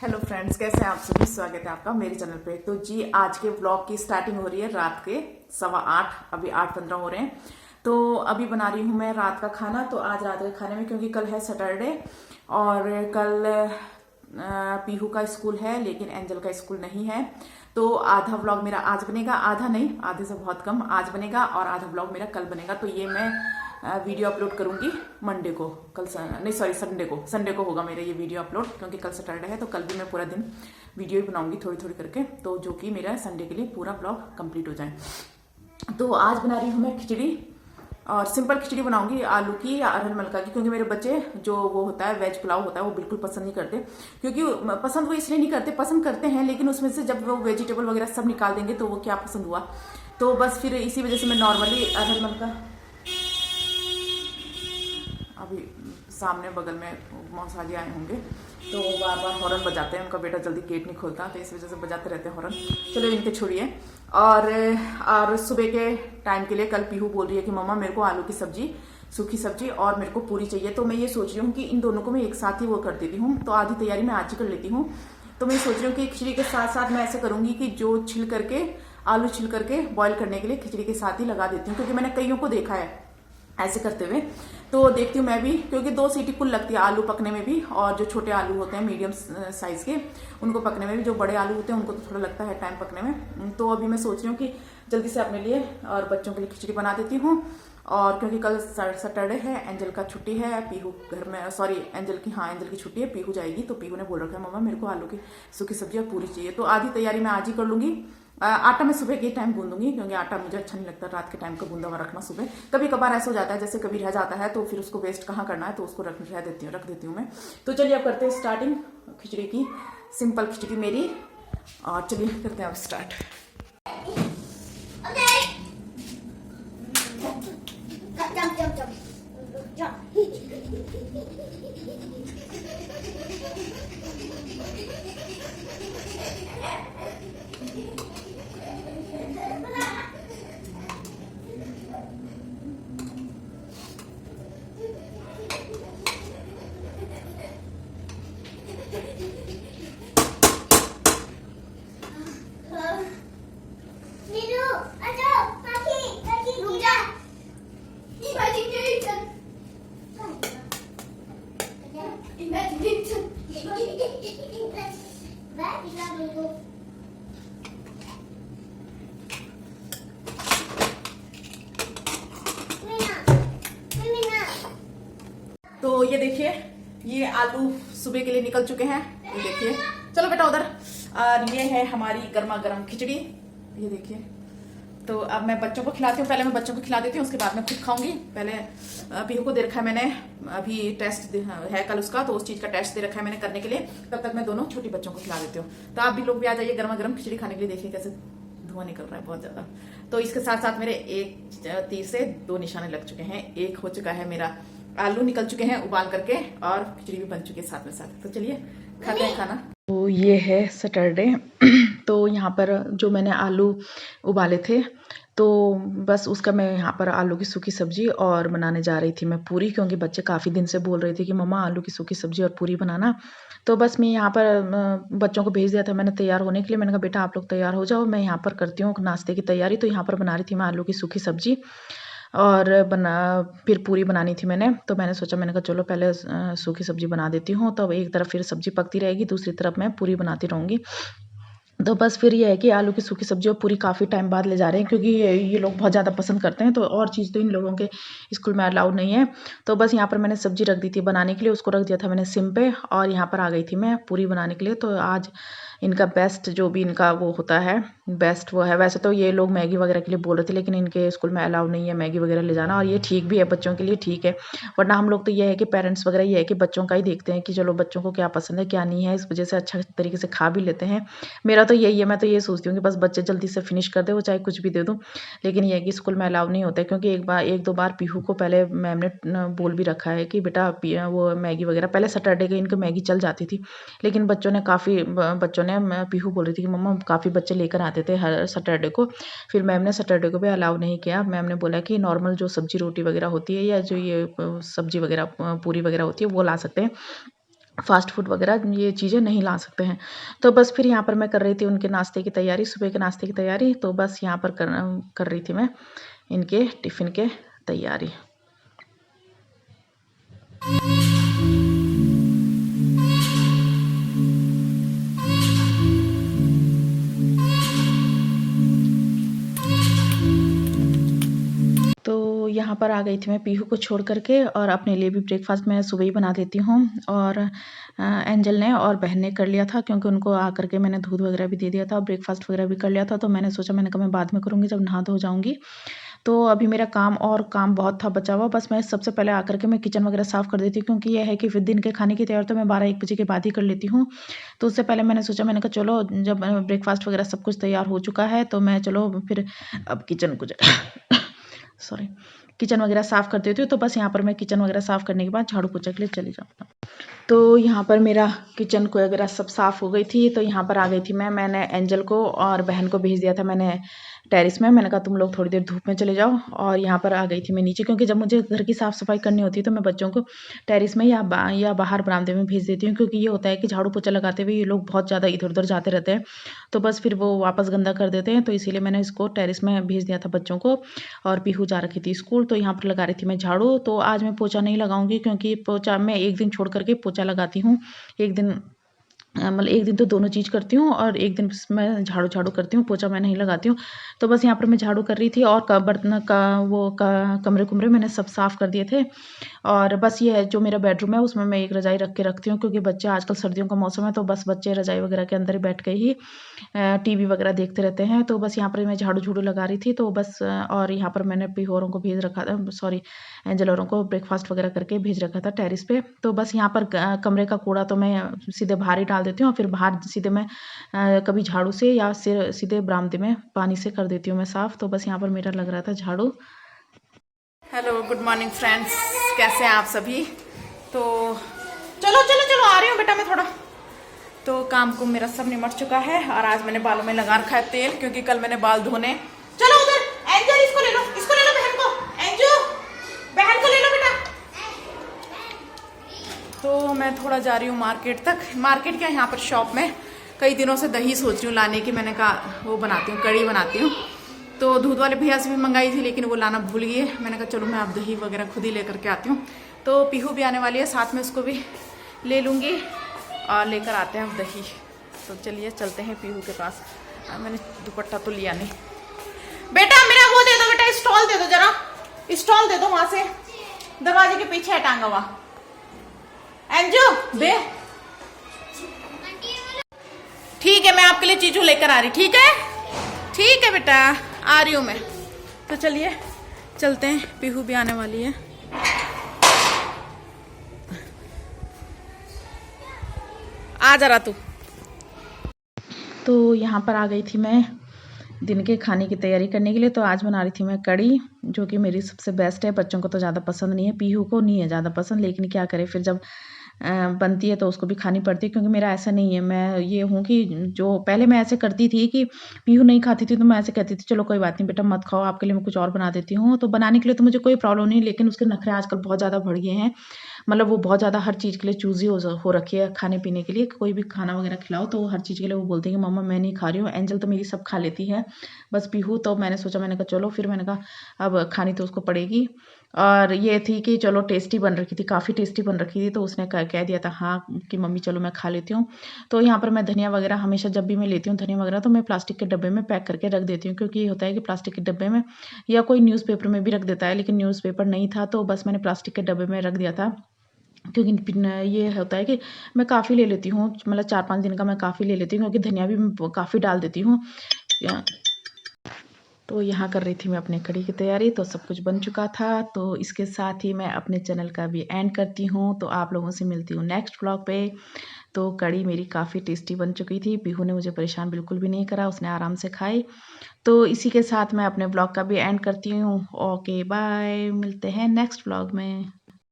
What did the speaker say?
Hello friends, कैसे हैं आप सभी। स्वागत है आपका मेरे चैनल पे। तो जी, आज के व्लॉग की स्टार्टिंग हो रही है रात के 8:15। अभी 8:15 हो रहे हैं। तो अभी बना रही हूँ मैं रात का खाना। तो आज रात के खाने में, क्योंकि कल है सैटरडे और कल पीहू का स्कूल है लेकिन एंजल का स्कूल नहीं है, तो आधा व्लॉग मेरा आज बनेगा, आधा नहीं, आधे से बहुत कम आज बनेगा और आधा व्लॉग मेरा कल बनेगा। तो ये मैं वीडियो अपलोड करूंगी मंडे को, नहीं सॉरी संडे को होगा मेरा ये वीडियो अपलोड, क्योंकि कल सैटरडे है। तो कल भी मैं पूरा दिन वीडियो ही बनाऊंगी थोड़ी थोड़ी करके, तो जो कि मेरा संडे के लिए पूरा व्लॉग कंप्लीट हो जाए। तो आज बना रही हूँ मैं खिचड़ी, और सिंपल खिचड़ी बनाऊंगी आलू की या अरहर मलका की, क्योंकि मेरे बच्चे जो वो होता है वेज पुलाव होता है वो बिल्कुल पसंद नहीं करते। क्योंकि पसंद वो इसलिए नहीं करते, पसंद करते हैं लेकिन उसमें से जब वो वेजिटेबल वगैरह सब निकाल देंगे तो वो क्या पसंद हुआ। तो बस फिर इसी वजह से मैं नॉर्मली अरहर मलका, अभी सामने बगल में मौसा जी आए होंगे तो बार बार हॉर्न बजाते हैं, उनका बेटा जल्दी गेट नहीं खोलता तो इस वजह से बजाते रहते हैं हॉर्न। चलो इनके छोड़िए। और सुबह के टाइम के लिए कल पीहू बोल रही है कि मम्मा मेरे को आलू की सब्जी, सूखी सब्जी और मेरे को पूरी चाहिए। तो मैं ये सोच रही हूँ कि इन दोनों को मैं एक साथ ही वो कर देती हूँ, तो आधी तैयारी मैं आज ही कर लेती हूँ। तो मैं सोच रही हूँ कि खिचड़ी के साथ साथ मैं ऐसे करूँगी कि जो छिल करके आलू छिल करके बॉईल करने के लिए खिचड़ी के साथ ही लगा देती हूँ, क्योंकि मैंने कईयों को देखा है ऐसे करते हुए। तो देखती हूँ मैं भी, क्योंकि 2 सीटी कुल लगती है आलू पकने में भी, और जो छोटे आलू होते हैं मीडियम साइज के उनको पकने में भी, जो बड़े आलू होते हैं उनको तो थोड़ा लगता है टाइम पकने में। तो अभी मैं सोच रही हूँ कि जल्दी से अपने लिए और बच्चों के लिए खिचड़ी बना देती हूँ। और क्योंकि कल सैटरडे है, एंजल का छुट्टी है, पीहू घर में, सॉरी एंजल की छुट्टी है, पीहू जाएगी। तो पीहू ने बोल रखा है मम्मा मेरे को आलू की सूखी सब्जी और पूरी चाहिए। तो आधी तैयारी मैं आज ही कर लूंगी। आटा मैं सुबह के टाइम गूंद दूंगी, क्योंकि आटा मुझे अच्छा नहीं लगता रात के टाइम का गूंदा हुआ रखना सुबह। कभी कभार ऐसा हो जाता है जैसे कभी रह जाता है तो फिर उसको वेस्ट कहाँ करना है, तो उसको रख देती हूँ मैं। तो चलिए अब करते हैं स्टार्टिंग खिचड़ी की, सिंपल खिचड़ी मेरी। और चलिए करते हैं अब स्टार्ट। तो ये देखिए, ये आलू सुबह के लिए निकल चुके हैं, ये देखिए। चलो बेटा उधर। और ये है हमारी गर्मा गर्म खिचड़ी, ये देखिए। तो अब मैं बच्चों को खिलाती हूँ, पहले मैं बच्चों को खिला देती हूँ, उसके बाद मैं खुद खाऊंगी। पहले पीहू को दे रखा है मैंने, अभी टेस्ट है कल उसका, तो उस चीज का टेस्ट दे रखा है मैंने करने के लिए। तब तक मैं दोनों छोटी बच्चों को खिला देती हूँ। तो आप भी लोग भी आ जाइए गर्मा गर्म खिचड़ी खाने के लिए। देखिए कैसे धुआं निकल रहा है बहुत ज्यादा। तो इसके साथ साथ मेरे एक तीर से 2 निशाने लग चुके हैं। एक हो चुका है मेरा, आलू निकल चुके हैं उबाल करके, और खिचड़ी भी बन चुकी है साथ में साथ। तो चलिए खाते हैं खाना। तो ये है सैटरडे। तो यहाँ पर जो मैंने आलू उबाले थे, तो बस उसका मैं यहाँ पर आलू की सूखी सब्जी और बनाने जा रही थी मैं पूरी, क्योंकि बच्चे काफ़ी दिन से बोल रहे थे कि मम्मा आलू की सूखी सब्जी और पूरी बनाना। तो बस मैं यहाँ पर बच्चों को भेज दिया था मैंने तैयार होने के लिए। मैंने कहा बेटा आप लोग तैयार हो जाओ, मैं यहाँ पर करती हूँ नाश्ते की तैयारी। तो यहाँ पर बना रही थी मैं आलू की सूखी सब्जी और फिर पूरी बनानी थी मैंने। तो मैंने सोचा, मैंने कहा चलो पहले सूखी सब्जी बना देती हूँ, तब एक तरफ फिर सब्जी पकती रहेगी, दूसरी तरफ मैं पूरी बनाती रहूँगी। तो बस फिर ये है कि आलू की सूखी सब्जी और पूरी काफ़ी टाइम बाद ले जा रहे हैं, क्योंकि ये लोग बहुत ज़्यादा पसंद करते हैं। तो और चीज़ तो इन लोगों के स्कूल में अलाउड नहीं है। तो बस यहाँ पर मैंने सब्जी रख दी थी बनाने के लिए, उसको रख दिया था मैंने सिम पे, और यहाँ पर आ गई थी मैं पूरी बनाने के लिए। तो आज इनका बेस्ट जो भी इनका वो होता है बेस्ट वो है। वैसे तो ये लोग मैगी वगैरह के लिए बोल रहे थे, लेकिन इनके स्कूल में अलाउ नहीं है मैगी वगैरह ले जाना, और ये ठीक भी है बच्चों के लिए, ठीक है। वरना हम लोग तो ये है कि पेरेंट्स वगैरह ये है कि बच्चों का ही देखते हैं कि चलो बच्चों को क्या पसंद है क्या नहीं है, इस वजह से अच्छा तरीके से खा भी लेते हैं। मेरा तो यही है, मैं तो ये सोचती हूँ कि बस बच्चे जल्दी से फिनिश कर दे, वो चाहे कुछ भी दे दूँ। लेकिन ये है कि स्कूल में अलाउ नहीं होता है, क्योंकि एक दो बार पीहू को पहले मैम ने बोल भी रखा है कि बेटा वो मैगी वगैरह, पहले सैटरडे के इनको मैगी चल जाती थी, लेकिन बच्चों ने पीहू बोल रही थी कि मम्मा काफ़ी बच्चे लेकर आते थे हर सैटरडे को। फिर मैम ने सैटरडे को भी अलाउ नहीं किया। मैम ने बोला कि नॉर्मल जो सब्जी रोटी वगैरह होती है, या जो ये सब्जी वगैरह पूरी वगैरह होती है वो ला सकते हैं। फ़ास्ट फूड वगैरह ये चीज़ें नहीं ला सकते हैं। तो बस फिर यहाँ पर मैं कर रही थी उनके नाश्ते की तैयारी, सुबह के नाश्ते की तैयारी। तो बस यहाँ पर कर रही थी मैं इनके टिफ़िन के तैयारी। तो यहाँ पर आ गई थी मैं पीहू को छोड़ कर के, और अपने लिए भी ब्रेकफ़ास्ट मैं सुबह ही बना देती हूँ। और एंजल ने और बहन ने कर लिया था, क्योंकि उनको आकर के मैंने दूध वगैरह भी दे दिया था और ब्रेकफ़ास्ट वगैरह भी कर लिया था। तो मैंने सोचा, मैंने कहा मैं बाद में करूँगी जब नहा धो जाऊँगी। तो अभी मेरा काम बहुत था बचा हुआ। बस मैं सबसे पहले आकर के मैं किचन वगैरह साफ़ कर देती हूँ, क्योंकि ये है कि फिर दिन के खाने की तैयारी तो मैं 12-1 बजे के बाद ही कर लेती हूँ। तो उससे पहले मैंने सोचा, मैंने कहा चलो जब ब्रेकफ़ास्ट वगैरह सब कुछ तैयार हो चुका है, तो मैं चलो फिर अब किचन को सॉरी किचन वगैरह साफ़ कर देती हूँ। तो बस यहाँ पर मैं किचन वगैरह साफ़ करने के बाद झाड़ू पोछा के लिए चली जाऊँ। तो यहाँ पर मेरा किचन को वगैरह सब साफ़ हो गई थी। तो यहाँ पर आ गई थी मैंने एंजल को और बहन को भेज दिया था मैंने टेरेस में। मैंने कहा तुम लोग थोड़ी देर धूप में चले जाओ, और यहाँ पर आ गई थी मैं नीचे, क्योंकि जब मुझे घर की साफ़ सफाई करनी होती है तो मैं बच्चों को टेरेस में या बाहर बरामदे में भेज देती हूँ। क्योंकि ये होता है कि झाड़ू पोछा लगाते हुए ये लोग बहुत ज़्यादा इधर उधर जाते रहते हैं, तो बस फिर वो वापस गंदा कर देते हैं। तो इसीलिए मैंने इसको टेरेस में भेज दिया था बच्चों को, और पीहू जा रखी थी स्कूल। तो यहाँ पर लगा रही थी मैं झाड़ू। तो आज मैं पोछा नहीं लगाऊंगी, क्योंकि पोछा मैं एक दिन छोड़ करके पोछा लगाती हूँ। एक दिन मतलब एक दिन तो दोनों चीज़ करती हूँ, और एक दिन मैं झाड़ू करती हूँ, पोछा मैं नहीं लगाती हूँ। तो बस यहाँ पर मैं झाड़ू कर रही थी, और बर्तन का कमरे मैंने सब साफ़ कर दिए थे। और बस ये है जो मेरा बेडरूम है, उसमें मैं एक रज़ाई रख के रखती हूँ, क्योंकि बच्चे आजकल सर्दियों का मौसम है, तो बस बच्चे रज़ाई वगैरह के अंदर ही बैठ के ही टीवी वगैरह देखते रहते हैं। तो बस यहाँ पर मैं झाड़ू लगा रही थी। तो बस और यहाँ पर मैंने पीहोरों को भेज रखा था, सॉरी एंजल औरों को ब्रेकफास्ट वगैरह करके भेज रखा था टेरिस पे। तो बस यहाँ पर कमरे का कूड़ा तो मैं सीधे बाहर ही डाल देती हूँ, और फिर बाहर सीधे मैं कभी झाड़ू से या सीधे बरामदे में पानी से कर देती हूँ मैं साफ़। तो बस यहाँ पर मेरा लग रहा था झाड़ू। हेलो, गुड मॉर्निंग फ्रेंड्स, कैसे हैं आप सभी। तो चलो चलो चलो आ रही हूँ बेटा मैं थोड़ा। तो काम को मेरा सब निमट चुका है, और आज मैंने बालों में लगा रखा है तेल, क्योंकि कल मैंने बाल धोने। चलो उधर एंजल, इसको ले लो बहन को। एंजू बहन को ले लो बेटा। तो मैं थोड़ा जा रही हूँ मार्केट तक। मार्केट क्या, यहाँ पर शॉप में कई दिनों से दही सोच रही हूँ लाने की। मैंने कहा वो बनाती हूँ, कड़ी बनाती हूँ। तो दूध वाले भैया से भी मंगाई थी, लेकिन वो लाना भूल गई। मैंने कहा चलो मैं अब दही वगैरह खुद ही लेकर के आती हूँ। तो पीहू भी आने वाली है, साथ में उसको भी ले लूँगी और लेकर आते हैं अब दही। तो चलिए चलते हैं पीहू के पास। मैंने दुपट्टा तो लिया नहीं। बेटा मेरा वो दे दो बेटा, स्टॉल दे दो जरा, स्टॉल दे दो वहां से, दरवाजे के पीछे है टांगा हुआ। एंजू दे। ठीक है, मैं आपके लिए चीजू लेकर आ रही। ठीक है, ठीक है बेटा, आ रही हूँ मैं। तो चलिए चलते हैं, पीहू भी आने वाली है। आ जरा तू। तो यहाँ पर आ गई थी मैं दिन के खाने की तैयारी करने के लिए। तो आज बना रही थी मैं कड़ी, जो कि मेरी सबसे बेस्ट है। बच्चों को तो ज़्यादा पसंद नहीं है, पीहू को नहीं है ज़्यादा पसंद, लेकिन क्या करें, फिर जब बनती है तो उसको भी खानी पड़ती है। क्योंकि मेरा ऐसा नहीं है, मैं ये हूँ कि जो पहले मैं ऐसे करती थी कि पीहू नहीं खाती थी तो मैं ऐसे कहती थी चलो कोई बात नहीं बेटा मत खाओ, आपके लिए मैं कुछ और बना देती हूँ। तो बनाने के लिए तो मुझे कोई प्रॉब्लम नहीं, लेकिन उसके नखरे आजकल बहुत ज़्यादा बढ़ गए हैं। मतलब वो बहुत ज़्यादा हर चीज़ के लिए चूज़ी हो रखी है। खाने पीने के लिए कोई भी खाना वगैरह खिलाओ तो हर चीज़ के लिए वो बोलती है कि मम्मा मैं नहीं खा रही हूँ। एंजल तो मेरी सब खा लेती है, बस पीहू तो मैंने सोचा, मैंने कहा चलो, फिर मैंने कहा अब खानी तो उसको पड़ेगी। और ये थी कि चलो टेस्टी बन रखी थी, काफ़ी टेस्टी बन रखी थी। तो उसने कह दिया था हाँ कि मम्मी चलो मैं खा लेती हूँ। तो यहाँ पर मैं धनिया वगैरह हमेशा जब भी मैं लेती हूँ धनिया वगैरह, तो मैं प्लास्टिक के डब्बे में पैक करके रख देती हूँ। क्योंकि ये होता है कि प्लास्टिक के डब्बे में या कोई न्यूज़पेपर में भी रख देता है, लेकिन न्यूज़पेपर नहीं था तो बस मैंने प्लास्टिक के डब्बे में रख दिया था। क्योंकि ये होता है कि मैं काफ़ी ले लेती हूँ, मतलब 4-5 दिन का मैं काफ़ी ले लेती हूँ, क्योंकि धनिया भी मैं काफ़ी डाल देती हूँ। तो यहाँ कर रही थी मैं अपने कड़ी की तैयारी। तो सब कुछ बन चुका था, तो इसके साथ ही मैं अपने चैनल का भी एंड करती हूँ। तो आप लोगों से मिलती हूँ नेक्स्ट व्लॉग पे। तो कड़ी मेरी काफ़ी टेस्टी बन चुकी थी, पीहू ने मुझे परेशान बिल्कुल भी नहीं करा, उसने आराम से खाई। तो इसी के साथ मैं अपने ब्लॉग का भी एंड करती हूँ। ओके बाय, मिलते हैं नेक्स्ट व्लॉग में।